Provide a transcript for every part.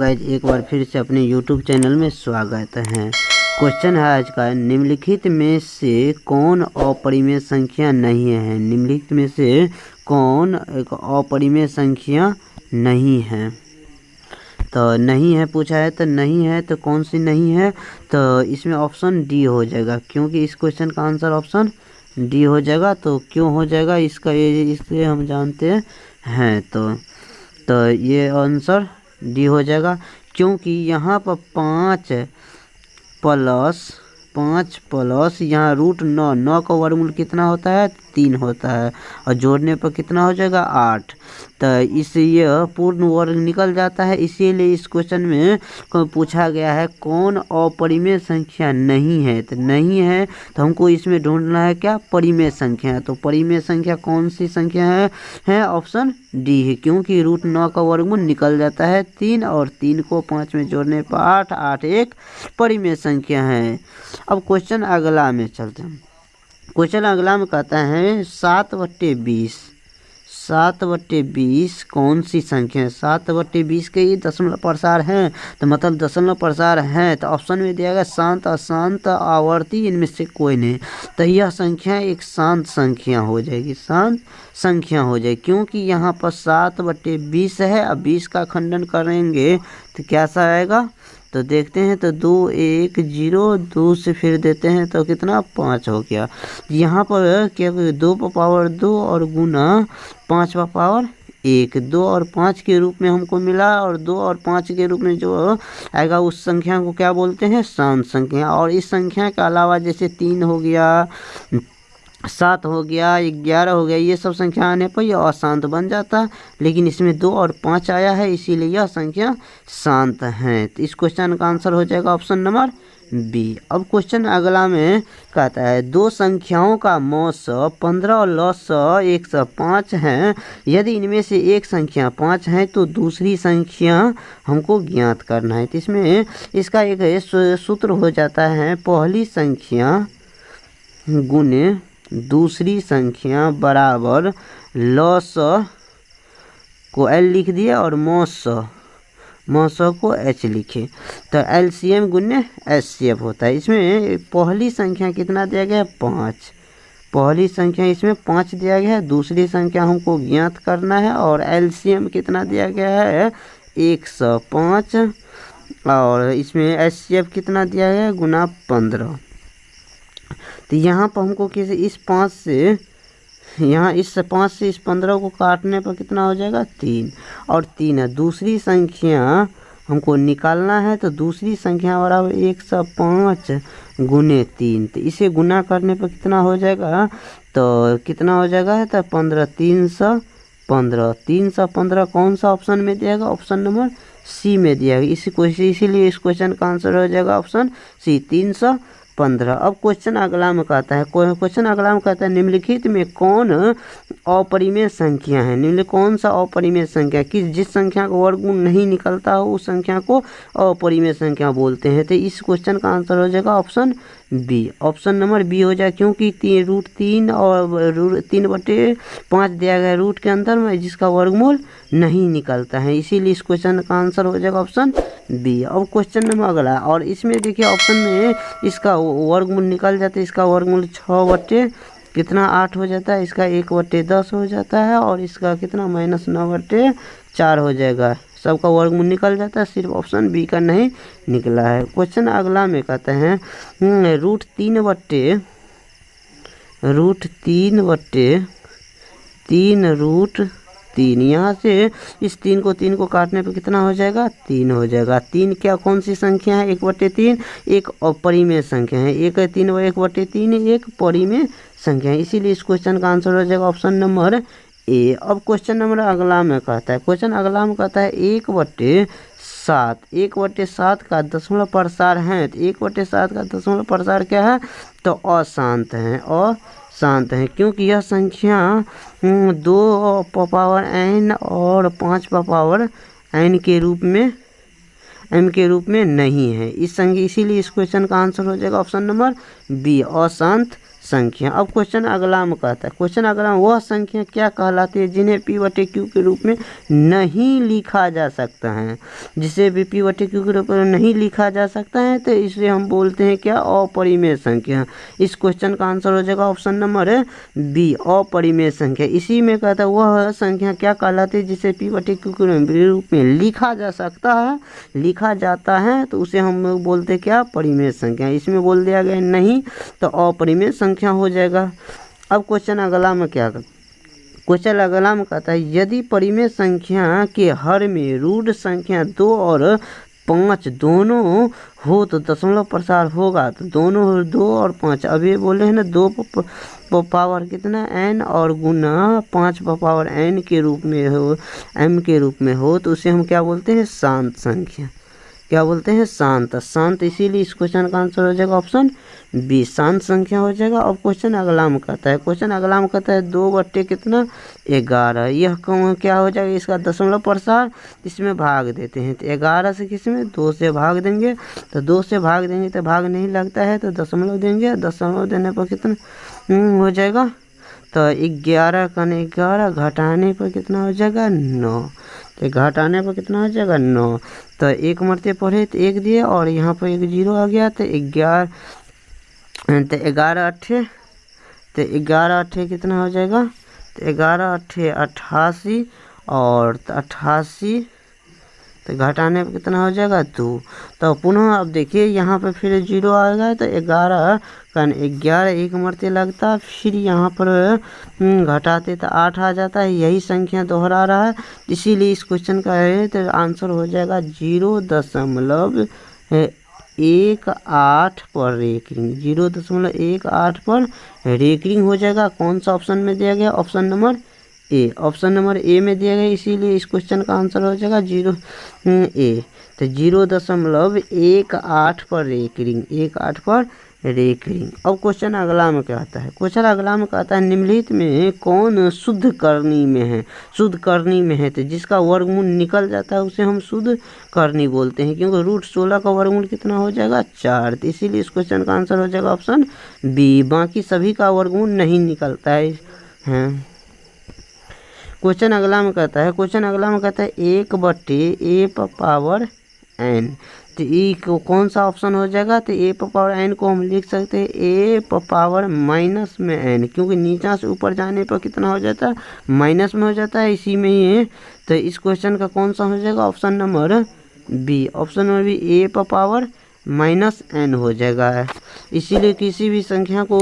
Guys एक बार फिर से अपने YouTube चैनल में स्वागत है। क्वेश्चन है आज का, निम्नलिखित में से कौन अपरिमेय संख्या नहीं है। निम्नलिखित में से कौन एक अपरिमेय संख्या नहीं है। तो नहीं है पूछा है, तो नहीं है तो कौन सी नहीं है, तो इसमें ऑप्शन डी हो जाएगा, क्योंकि इस क्वेश्चन का आंसर ऑप्शन डी हो जाएगा। तो क्यों हो जाएगा इसका, इसलिए हम जानते हैं। तो ये आंसर डी हो जाएगा, क्योंकि यहाँ पर 5 प्लस यहाँ √9 का वर्गमूल कितना होता है, 3 होता है, और जोड़ने पर कितना हो जाएगा 8। तो इसलिए पूर्ण वर्ग निकल जाता है। इसीलिए इस क्वेश्चन में पूछा गया है कौन अपरिमेय संख्या नहीं है। तो नहीं है तो हमको इसमें ढूंढना है क्या, परिमेय संख्या। तो परिमेय संख्या कौन सी संख्या है ऑप्शन डी है, क्योंकि √9 का वर्गमूल निकल जाता है 3, और 3 को 5 में जोड़ने पर 8, 8 एक परिमेय संख्या है। अब क्वेश्चन अगला में चलते हैं। क्वेश्चन अगला में कहता है 7/20 कौन सी संख्या है। 7/20 के ये दशमलव प्रसार हैं, तो मतलब दशमलव प्रसार हैं, तो ऑप्शन में दिया गया शांत, अशांत, आवर्ती, इनमें से कोई नहीं। तो यह संख्या एक शांत संख्या हो जाएगी, शांत संख्या हो जाएगी, क्योंकि यहाँ पर 7/20 है। अब 20 का खंडन करेंगे तो कैसा आएगा, तो देखते हैं। तो 2 1 0 2 से फिर देते हैं तो कितना 5 हो गया। यहाँ पर क्या 2 पर पावर 2 और गुना 5 पर पावर 1, 2 और 5 के रूप में हमको मिला, और 2 और 5 के रूप में जो आएगा उस संख्या को क्या बोलते हैं, शांत संख्या। और इस संख्या के अलावा जैसे 3 हो गया, 7 हो गया, 11 हो गया, ये सब संख्या आने पर यह अशांत बन जाता, लेकिन इसमें 2 और 5 आया है, इसीलिए यह संख्या शांत है। तो इस क्वेश्चन का आंसर हो जाएगा ऑप्शन नंबर बी। अब क्वेश्चन अगला में कहता है दो संख्याओं का मौसा 15 और लसा 105 हैं। यदि इनमें से एक संख्या 5 है तो दूसरी संख्या हमको ज्ञात करना है। तो इसमें इसका एक सूत्र हो जाता है, पहली संख्या गुने दूसरी संख्या बराबर लस को एल लिख दिया और मौसा को एच लिखे, तो एलसीएम गुने एचसीएफ होता है। इसमें पहली संख्या कितना दिया गया है, 5। पहली संख्या इसमें 5 दिया गया है, दूसरी संख्या हमको ज्ञात करना है, और एलसीएम कितना दिया गया है 105, और इसमें एचसीएफ कितना दिया गया है गुना 15। तो यहाँ पर हमको किसी इस 5 से यहाँ इस 5 से इस 15 को काटने पर कितना हो जाएगा 3, और 3 है। दूसरी संख्या हमको निकालना है, तो दूसरी संख्या बराबर 105 गुने 3। तो इसे गुना करने पर कितना हो जाएगा, तो कितना हो जाएगा, तो 15 315 कौन सा ऑप्शन में दिया गया, ऑप्शन नंबर सी में दिया गया। इसीलिए इस क्वेश्चन का आंसर हो जाएगा ऑप्शन सी 315। अब क्वेश्चन अगला में कहता है निम्नलिखित में कौन अपरिमेय संख्या है। निम्नलिखित कौन सा अपरिमेय संख्या, जिस संख्या का वर्गमूल नहीं निकलता हो उस संख्या को अपरिमेय संख्या बोलते हैं। तो इस क्वेश्चन का आंसर हो जाएगा option B. Option number B हो जाए, क्योंकि √3 और 3/5 दिया गया रूट के अंदर में, जिसका वर्गमूल नहीं निकलता है, इसीलिए इस क्वेश्चन का आंसर हो जाएगा ऑप्शन बी। अब क्वेश्चन नंबर अगला, और इसमें देखिए ऑप्शन में इसका वर्गमूल निकल जाता है, इसका वर्गमूल 6/8 हो जाता है, इसका 1/10 हो जाता है, और इसका कितना -9/4 हो जाएगा। सबका वर्गमूल निकल जाता है, सिर्फ ऑप्शन बी का नहीं निकला है। क्वेश्चन अगला में कहते हैं √3/3 यहाँ से इस 3 को काटने पर कितना हो जाएगा 3 हो जाएगा। 3 क्या कौन सी संख्या है, 1/3 एक अपरिमेय संख्या है, 1/3 एक परिमेय संख्या है, इसीलिए इस क्वेश्चन का आंसर हो जाएगा ऑप्शन नंबर ए। अब क्वेश्चन नंबर अगला में कहता है 1/7 का दशमलव प्रसार है। तो 1/7 का दशमलव प्रसार क्या है, तो अशांत है, क्योंकि यह संख्या 2 पर पावर n और 5 पर पावर n के रूप में नहीं है। इसीलिए इस क्वेश्चन का आंसर हो जाएगा ऑप्शन नंबर बी, अशांत संख्या। अब क्वेश्चन अगला में कहता है, क्वेश्चन अगला में वह संख्या क्या कहलाती है जिन्हें p/q के रूप में नहीं लिखा जा सकता है। जिसे भी p/q के रूप में नहीं लिखा जा सकता है तो इसे हम बोलते हैं क्या, अपरिमेय संख्या। इस क्वेश्चन का आंसर हो जाएगा ऑप्शन नंबर बी, अपरिमेय संख्या। इसी में कहता है वह संख्या क्या कहलाती है जिसे p/q के रूप में लिखा जा सकता है, लिखा जाता है, तो उसे हम लोग बोलते हैं क्या, परिमेय संख्या। इसमें बोल दिया गया नहीं तो अपरिमेय संख्या हो जाएगा। अब क्वेश्चन अगला में क्या करता, क्वेश्चन अगला में कहता है यदि परिमेय संख्या के हर में रूट संख्या 2 और 5 दोनों हो तो दशमलव प्रसार होगा। तो दोनों 2 और 5, अभी बोले हैं ना 2 पावर कितना n और गुना 5 पावर n के रूप में हो, m के रूप में हो, तो उसे हम क्या बोलते हैं, शांत संख्या। क्या बोलते हैं, शांत। शांत, इसीलिए इस क्वेश्चन का आंसर हो जाएगा ऑप्शन बी, शांत संख्या हो जाएगा। अब क्वेश्चन अगला में कहता है, क्वेश्चन अगला में कहता है 2 बट्टे कितना, 11। यह क्या हो जाएगा, इसका दशमलव प्रसार, इसमें भाग देते हैं। तो 11 से किसमें, 2 से भाग देंगे। तो 2 से भाग देंगे तो भाग नहीं लगता है, तो दशमलव देंगे। दशमलव देने पर कितना हो जाएगा, तो 11 का 11 घटाने पर कितना हो जाएगा, 9। तो घटाने पर कितना हो जाएगा, 9। तो एक मरते पढ़े तो 1 दिए और यहाँ पर एक 0 आ गया, तो 11 अट्ठे, तो 11 अट्ठे कितना हो जाएगा, तो 11 अट्ठे 88 और 88, तो घटाने पर कितना हो जाएगा, 2। तो पुनः अब देखिए यहाँ पे फिर 0 आएगा, तो 11 का 11 एक मरते लगता, फिर यहाँ पर घटाते तो 8 आ जाता है। यही संख्या दोहरा रहा है, इसीलिए इस क्वेश्चन का है तो आंसर हो जाएगा 0.18 पर रेकरिंग। 0.18 पर रेकरिंग हो जाएगा। कौन सा ऑप्शन में दिया गया, option number A, option number A में दिया गया, इसीलिए इस क्वेश्चन का आंसर हो जाएगा 0 ए। तो 0.18 पर रेकरिंग, 18 पर रेकरिंग। अब क्वेश्चन अगला में क्या आता है, क्वेश्चन अगला में कहता है निम्नलिखित में कौन शुद्ध करनी में है, शुद्ध करनी में है। तो जिसका वर्गमूल निकल जाता है उसे हम शुद्ध करनी बोलते हैं, क्योंकि √16 का वर्गमूल कितना हो जाएगा, 4। तो इसीलिए इस क्वेश्चन का आंसर हो जाएगा ऑप्शन बी। बाकी सभी का वर्गमूल नहीं निकलता है। क्वेश्चन अगला में कहता है, क्वेश्चन अगला में कहता है 1/a⁴n। तो ई को कौन सा ऑप्शन हो जाएगा, तो a⁴n को हम लिख सकते हैं a⁻⁻n, क्योंकि नीचा से ऊपर जाने पर कितना हो जाता है, माइनस में हो जाता है, इसी में ही है। तो इस क्वेश्चन का कौन सा हो जाएगा, option number B, option number B a⁻−n हो जाएगा। इसीलिए किसी भी संख्या को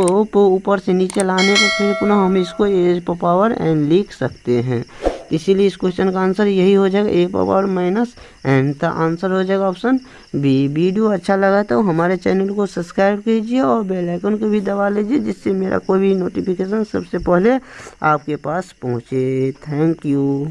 ऊपर से नीचे लाने पर फिर पुनः हम इसको a⁻n लिख सकते हैं। इसीलिए इस क्वेश्चन का आंसर यही हो जाएगा a⁻−n। तो आंसर हो जाएगा ऑप्शन बी। वीडियो अच्छा लगा तो हमारे चैनल को सब्सक्राइब कीजिए और बेल आइकन को भी दबा लीजिए, जिससे मेरा कोई भी नोटिफिकेशन सबसे पहले आपके पास पहुँचे। Thank you.